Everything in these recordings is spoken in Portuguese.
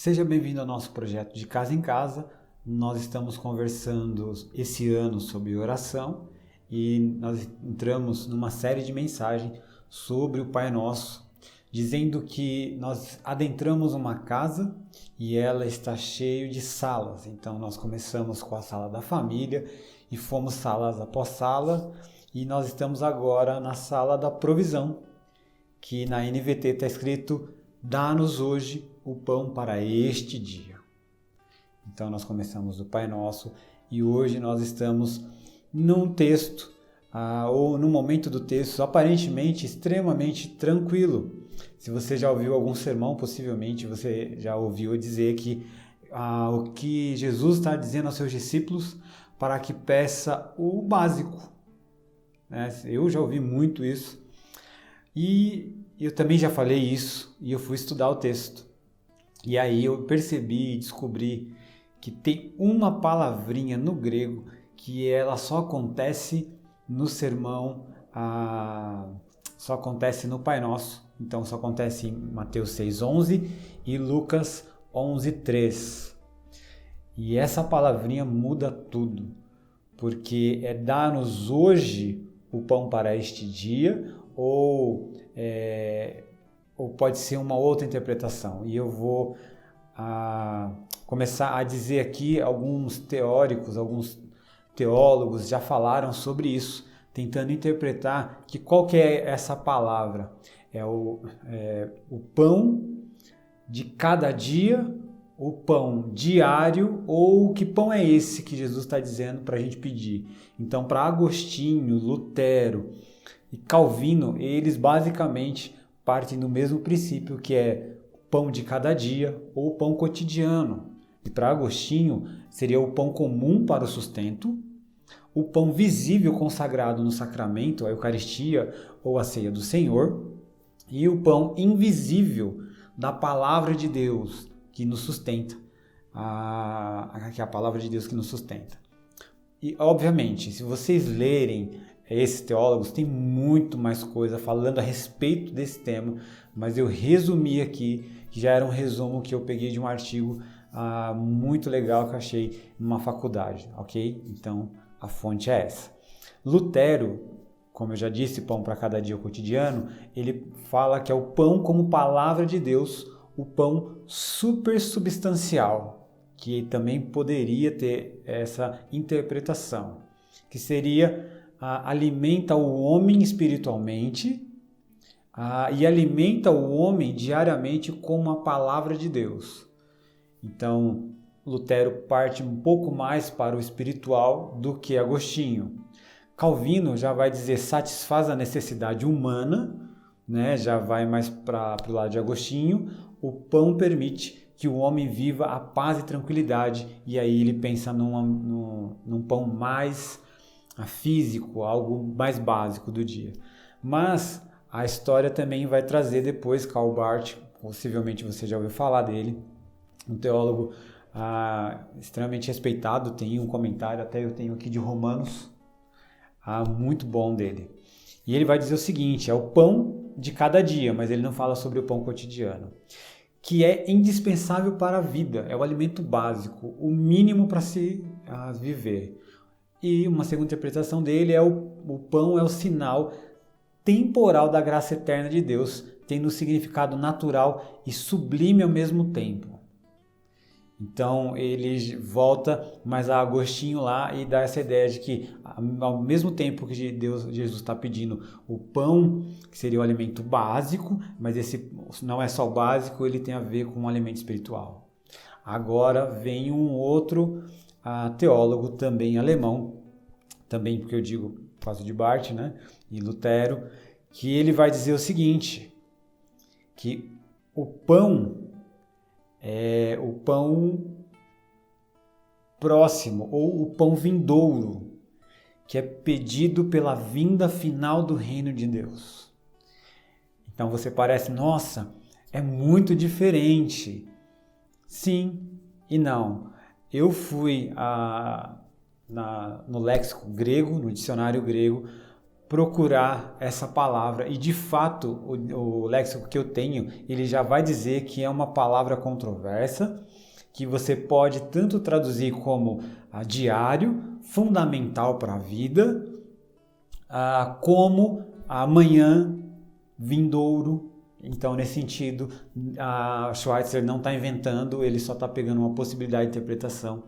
Seja bem-vindo ao nosso projeto de Casa em Casa. Nós estamos conversando esse ano sobre oração e nós entramos numa série de mensagens sobre o Pai Nosso, dizendo que nós adentramos uma casa e ela está cheia de salas. Então nós começamos com a sala da família e fomos salas após sala e nós estamos agora na sala da provisão, que na NVT está escrito: dá-nos hoje o pão para este dia. Então nós começamos do Pai Nosso e hoje nós estamos num texto, ou no momento do texto aparentemente extremamente tranquilo. Se você já ouviu algum sermão, possivelmente você já ouviu dizer que o que Jesus está dizendo aos seus discípulos para que peça o básico, né? Eu já ouvi muito isso e eu também já falei isso e eu fui estudar o texto. E aí eu percebi e descobri que tem uma palavrinha no grego que ela só acontece no sermão, só acontece no Pai Nosso. Então só acontece em Mateus 6,11 e Lucas 11,3. E essa palavrinha muda tudo, porque é dar-nos hoje o pão para este dia, ou pode ser uma outra interpretação. E eu vou começar a dizer aqui, alguns teóricos, alguns teólogos já falaram sobre isso, tentando interpretar que qual que é essa palavra. É o pão de cada dia, o pão diário, ou que pão é esse que Jesus está dizendo para a gente pedir. Então, para Agostinho, Lutero e Calvino, eles basicamente partem do mesmo princípio, que é pão de cada dia ou pão cotidiano. E para Agostinho seria o pão comum para o sustento, o pão visível consagrado no sacramento, a Eucaristia ou a Ceia do Senhor, e o pão invisível da Palavra de Deus que nos sustenta, que é a Palavra de Deus que nos sustenta. E, obviamente, se vocês lerem esses teólogos, tem muito mais coisa falando a respeito desse tema, mas eu resumi aqui, que já era um resumo que eu peguei de um artigo muito legal que eu achei numa faculdade, ok? Então, a fonte é essa. Lutero, como eu já disse, pão para cada dia cotidiano, ele fala que é o pão como palavra de Deus, o pão supersubstancial, que também poderia ter essa interpretação, que seria alimenta o homem espiritualmente e alimenta o homem diariamente com a palavra de Deus. Então, Lutero parte um pouco mais para o espiritual do que Agostinho. Calvino já vai dizer satisfaz a necessidade humana, né? Já vai mais para o lado de Agostinho. O pão permite que o homem viva a paz e tranquilidade, e aí ele pensa num pão mais físico, algo mais básico do dia. Mas a história também vai trazer depois Karl Barth, possivelmente você já ouviu falar dele, um teólogo extremamente respeitado, tem um comentário, até eu tenho aqui de Romanos, muito bom dele. E ele vai dizer o seguinte, é o pão de cada dia, mas ele não fala sobre o pão cotidiano, que é indispensável para a vida, é o alimento básico, o mínimo para se viver. E uma segunda interpretação dele é o pão é o sinal temporal da graça eterna de Deus, tendo um significado natural e sublime ao mesmo tempo. Então ele volta mais a Agostinho lá e dá essa ideia de que ao mesmo tempo que Jesus está pedindo o pão, que seria o alimento básico, mas esse não é só o básico, ele tem a ver com um alimento espiritual. Agora vem um outro teólogo também alemão, também porque eu digo por causa de Barth, né, e Lutero, que ele vai dizer o seguinte, que o pão é o pão próximo, ou o pão vindouro, que é pedido pela vinda final do reino de Deus. Então você parece, nossa, é muito diferente. Sim e não. Eu fui no léxico grego, no dicionário grego, procurar essa palavra. E de fato, o léxico que eu tenho, ele já vai dizer que é uma palavra controversa, que você pode tanto traduzir como diário, fundamental para a vida, como amanhã, vindouro. Então, nesse sentido, a Schweitzer não está inventando, ele só está pegando uma possibilidade de interpretação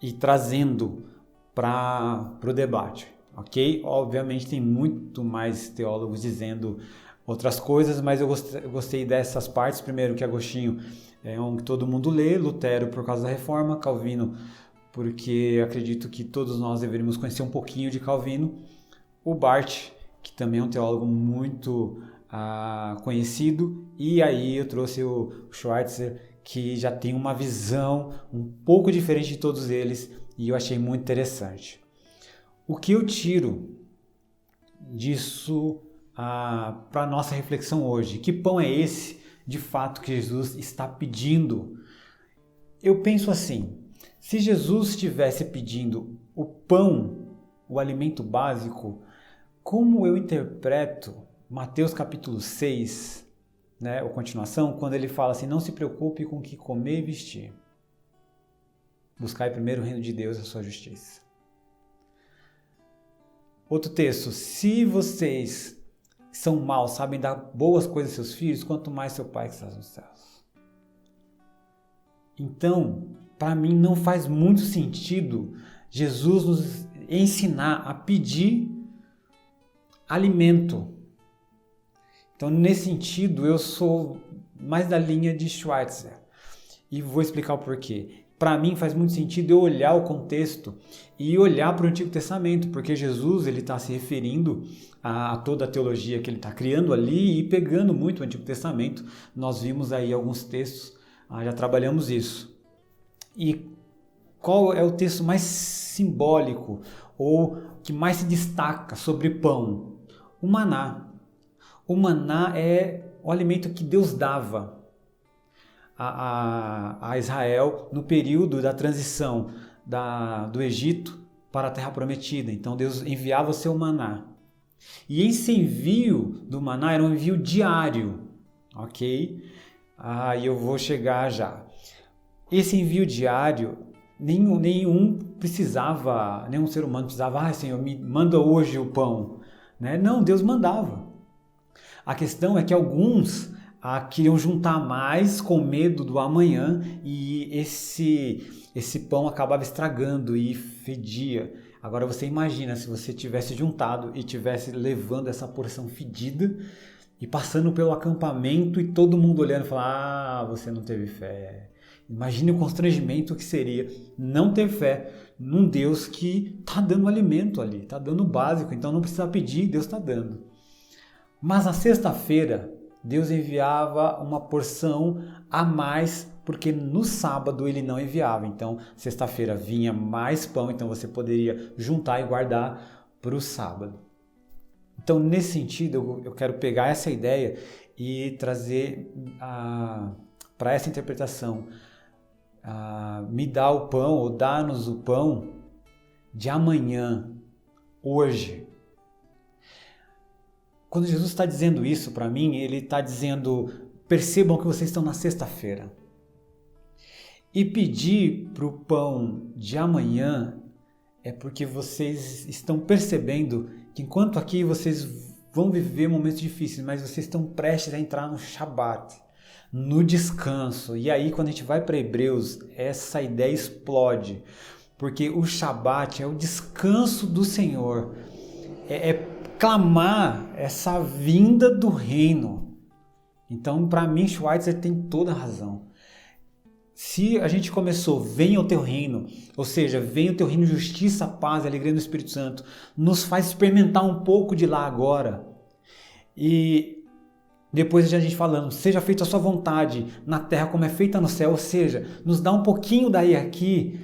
e trazendo para o debate, ok? Obviamente tem muito mais teólogos dizendo outras coisas, mas eu gostei dessas partes. Primeiro, que Agostinho é um que todo mundo lê, Lutero por causa da Reforma, Calvino porque acredito que todos nós deveríamos conhecer um pouquinho de Calvino, o Barth, que também é um teólogo muito conhecido, e aí eu trouxe o Schweitzer, que já tem uma visão um pouco diferente de todos eles, e eu achei muito interessante. O que eu tiro disso para a nossa reflexão hoje? Que pão é esse, de fato, que Jesus está pedindo? Eu penso assim, se Jesus estivesse pedindo o pão, o alimento básico, como eu interpreto Mateus capítulo 6, né, a continuação, quando ele fala assim, não se preocupe com o que comer e vestir. Buscai primeiro o reino de Deus e a sua justiça. Outro texto, se vocês são maus, sabem dar boas coisas aos seus filhos, quanto mais seu Pai que está nos céus. Então, para mim não faz muito sentido Jesus nos ensinar a pedir alimento. Então, nesse sentido, eu sou mais da linha de Schweitzer. E vou explicar o porquê. Para mim faz muito sentido eu olhar o contexto e olhar para o Antigo Testamento, porque Jesus está se referindo a toda a teologia que ele está criando ali e pegando muito o Antigo Testamento. Nós vimos aí alguns textos, já trabalhamos isso. E qual é o texto mais simbólico ou que mais se destaca sobre pão? O maná. O maná é o alimento que Deus dava a Israel no período da transição do Egito para a Terra Prometida. Então Deus enviava o seu maná. E esse envio do maná era um envio diário, ok? E eu vou chegar já. Esse envio diário, nenhum ser humano precisava, Senhor, me manda hoje o pão. Né? Não, Deus mandava. A questão é que alguns queriam juntar mais com medo do amanhã e esse pão acabava estragando e fedia. Agora você imagina se você tivesse juntado e tivesse levando essa porção fedida e passando pelo acampamento e todo mundo olhando e falando, você não teve fé. Imagine o constrangimento que seria não ter fé num Deus que está dando alimento ali, está dando o básico, então não precisa pedir, Deus está dando. Mas na sexta-feira, Deus enviava uma porção a mais, porque no sábado ele não enviava. Então, sexta-feira vinha mais pão, então você poderia juntar e guardar para o sábado. Então, nesse sentido, eu quero pegar essa ideia e trazer para essa interpretação. Me dá o pão, ou dá-nos o pão de amanhã, hoje. Quando Jesus está dizendo isso para mim, ele está dizendo, percebam que vocês estão na sexta-feira. E pedir para o pão de amanhã é porque vocês estão percebendo que enquanto aqui vocês vão viver momentos difíceis, mas vocês estão prestes a entrar no Shabat, no descanso. E aí quando a gente vai para Hebreus, essa ideia explode, porque o Shabat é o descanso do Senhor, é clamar essa vinda do reino. Então, para mim, Schweitzer tem toda a razão. Se a gente começou, venha o teu reino, ou seja, venha o teu reino, justiça, paz, alegria no Espírito Santo, nos faz experimentar um pouco de lá agora. E depois a gente falando, seja feita a sua vontade na terra como é feita no céu, ou seja, nos dá um pouquinho daí aqui.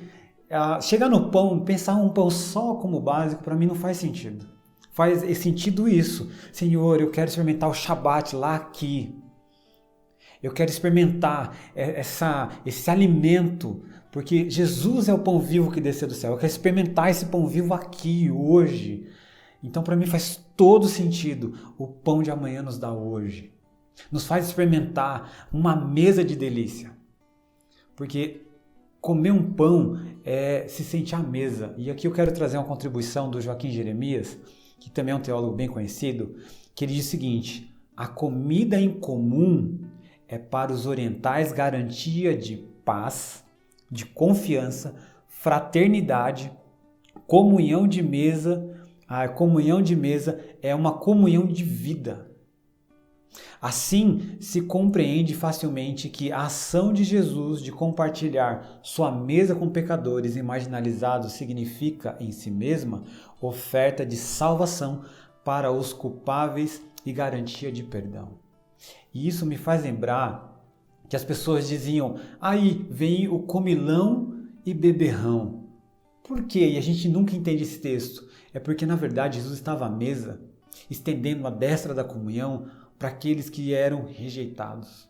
Chegar no pão, pensar um pão só como básico, para mim não faz sentido. Faz sentido isso. Senhor, eu quero experimentar o Shabat lá aqui. Eu quero experimentar esse alimento, porque Jesus é o pão vivo que desceu do céu. Eu quero experimentar esse pão vivo aqui, hoje. Então, para mim, faz todo sentido o pão de amanhã nos dá hoje. Nos faz experimentar uma mesa de delícia. Porque comer um pão é se sentir à mesa. E aqui eu quero trazer uma contribuição do Joaquim Jeremias, que também é um teólogo bem conhecido, que ele diz o seguinte: a comida em comum é para os orientais garantia de paz, de confiança, fraternidade, comunhão de mesa. A comunhão de mesa é uma comunhão de vida. Assim, se compreende facilmente que a ação de Jesus de compartilhar sua mesa com pecadores e marginalizados significa, em si mesma, oferta de salvação para os culpáveis e garantia de perdão. E isso me faz lembrar que as pessoas diziam: aí vem o comilão e beberrão. Por quê? E a gente nunca entende esse texto. É porque, na verdade, Jesus estava à mesa, estendendo a destra da comunhão para aqueles que eram rejeitados,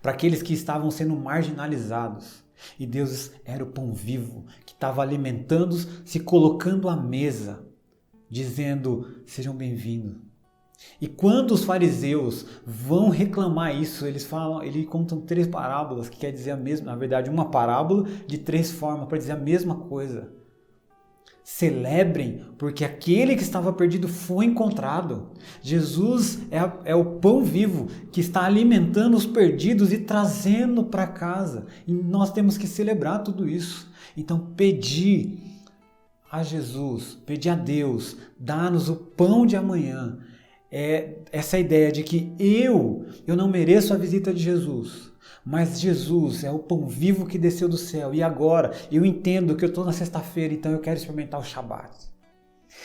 para aqueles que estavam sendo marginalizados. E Deus era o pão vivo, que estava alimentando-os, se colocando à mesa, dizendo: sejam bem-vindos. E quando os fariseus vão reclamar isso, eles contam 3 parábolas, que quer dizer a mesma, na verdade, uma parábola de 3 formas para dizer a mesma coisa. Celebrem, porque aquele que estava perdido foi encontrado. Jesus é o pão vivo que está alimentando os perdidos e trazendo para casa. E nós temos que celebrar tudo isso. Então, pedir a Jesus, pedir a Deus, dá-nos o pão de amanhã. É essa ideia de que eu não mereço a visita de Jesus, mas Jesus é o pão vivo que desceu do céu. E agora eu entendo que eu estou na sexta-feira, então eu quero experimentar o Shabat.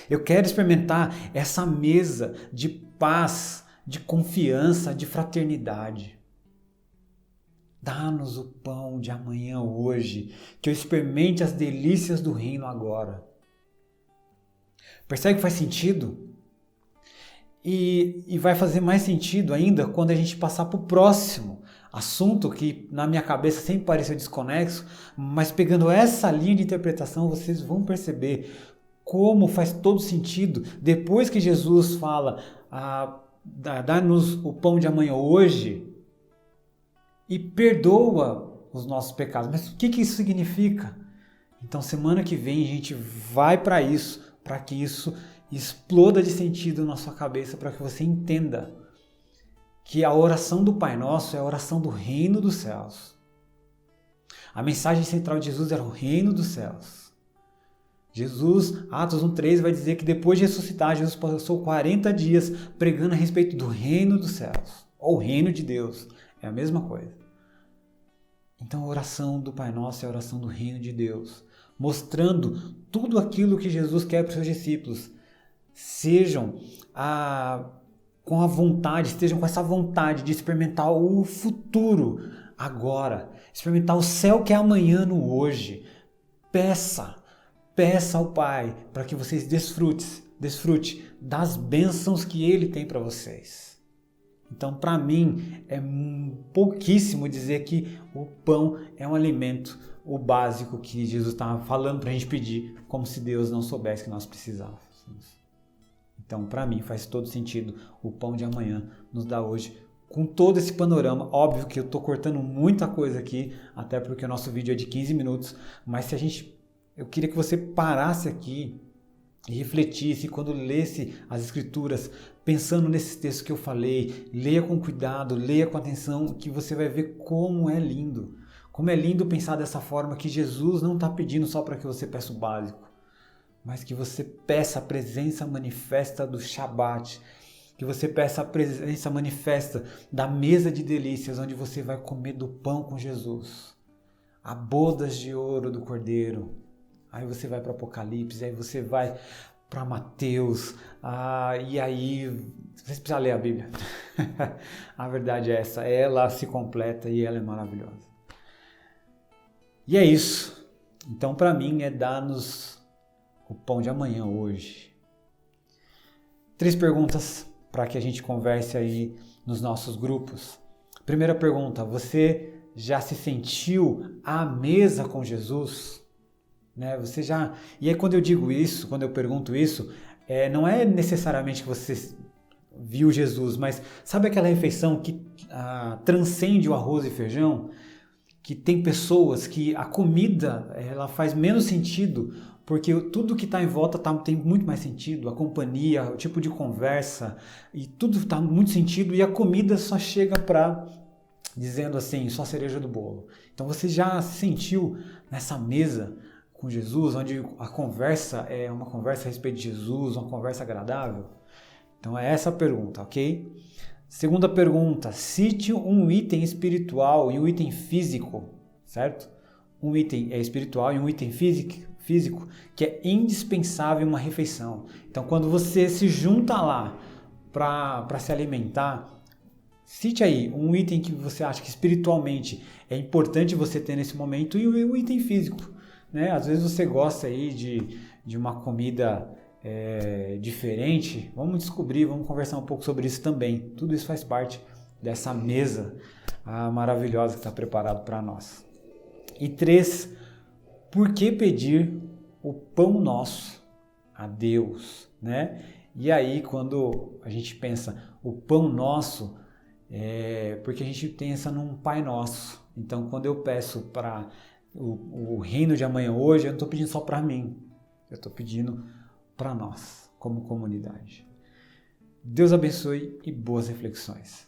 Eu quero experimentar essa mesa de paz, de confiança, de fraternidade. Dá-nos o pão de amanhã hoje, que eu experimente as delícias do reino agora. Percebe que faz sentido? E vai fazer mais sentido ainda quando a gente passar para o próximo assunto, que na minha cabeça sempre pareceu desconexo, mas pegando essa linha de interpretação, vocês vão perceber como faz todo sentido. Depois que Jesus fala: dá-nos o pão de amanhã hoje e perdoa os nossos pecados. Mas o que isso significa? Então, semana que vem a gente vai para isso, para que isso exploda de sentido na sua cabeça, para que você entenda que a oração do Pai Nosso é a oração do reino dos céus. A mensagem central de Jesus era o reino dos céus. Jesus, Atos 1:3, vai dizer que depois de ressuscitar, Jesus passou 40 dias pregando a respeito do reino dos céus, ou o reino de Deus. É a mesma coisa. Então a oração do Pai Nosso é a oração do reino de Deus, mostrando tudo aquilo que Jesus quer para os seus discípulos. Estejam com essa vontade de experimentar o futuro agora, experimentar o céu que é amanhã no hoje. Peça ao Pai para que vocês desfrute das bênçãos que Ele tem para vocês. Então, para mim, é pouquíssimo dizer que o pão é um alimento, o básico que Jesus estava falando para a gente pedir, como se Deus não soubesse que nós precisávamos. Então, para mim, faz todo sentido o pão de amanhã nos dá hoje, com todo esse panorama. Óbvio que eu estou cortando muita coisa aqui, até porque o nosso vídeo é de 15 minutos, mas eu queria que você parasse aqui e refletisse, quando lesse as Escrituras, pensando nesses textos que eu falei, leia com cuidado, leia com atenção, que você vai ver como é lindo. Como é lindo pensar dessa forma, que Jesus não está pedindo só para que você peça o básico, mas que você peça a presença manifesta do Shabat, que você peça a presença manifesta da mesa de delícias, onde você vai comer do pão com Jesus, a bodas de ouro do Cordeiro. Aí você vai para Apocalipse, aí você vai para Mateus, e aí você precisa ler a Bíblia. A verdade é essa, ela se completa e ela é maravilhosa. E é isso. Então, para mim, é dar-nos o pão de amanhã hoje. 3 perguntas para que a gente converse aí nos nossos grupos. Primeira pergunta: você já se sentiu à mesa com Jesus? Né? E aí quando eu digo isso, quando eu pergunto isso, não é necessariamente que você viu Jesus, mas sabe aquela refeição que transcende o arroz e feijão? Que tem pessoas que a comida ela faz menos sentido, porque tudo que está em volta tem muito mais sentido, a companhia, o tipo de conversa, e tudo está muito sentido, e a comida só chega para, dizendo assim, só a cereja do bolo. Então você já se sentiu nessa mesa com Jesus, onde a conversa é uma conversa a respeito de Jesus, uma conversa agradável? Então é essa a pergunta, ok? Segunda pergunta, cite um item espiritual e um item físico, certo? Um item é espiritual e um item físico que é indispensável em uma refeição. Então, quando você se junta lá para se alimentar, cite aí um item que você acha que espiritualmente é importante você ter nesse momento e o item físico, né? Às vezes você gosta aí de uma comida diferente. Vamos descobrir, vamos conversar um pouco sobre isso também. Tudo isso faz parte dessa mesa maravilhosa que está preparado para nós. E 3, por que pedir o pão nosso a Deus, né? E aí, quando a gente pensa o pão nosso, porque a gente pensa num Pai Nosso. Então, quando eu peço para o reino de amanhã hoje, eu não estou pedindo só para mim, eu estou pedindo para nós, como comunidade. Deus abençoe e boas reflexões.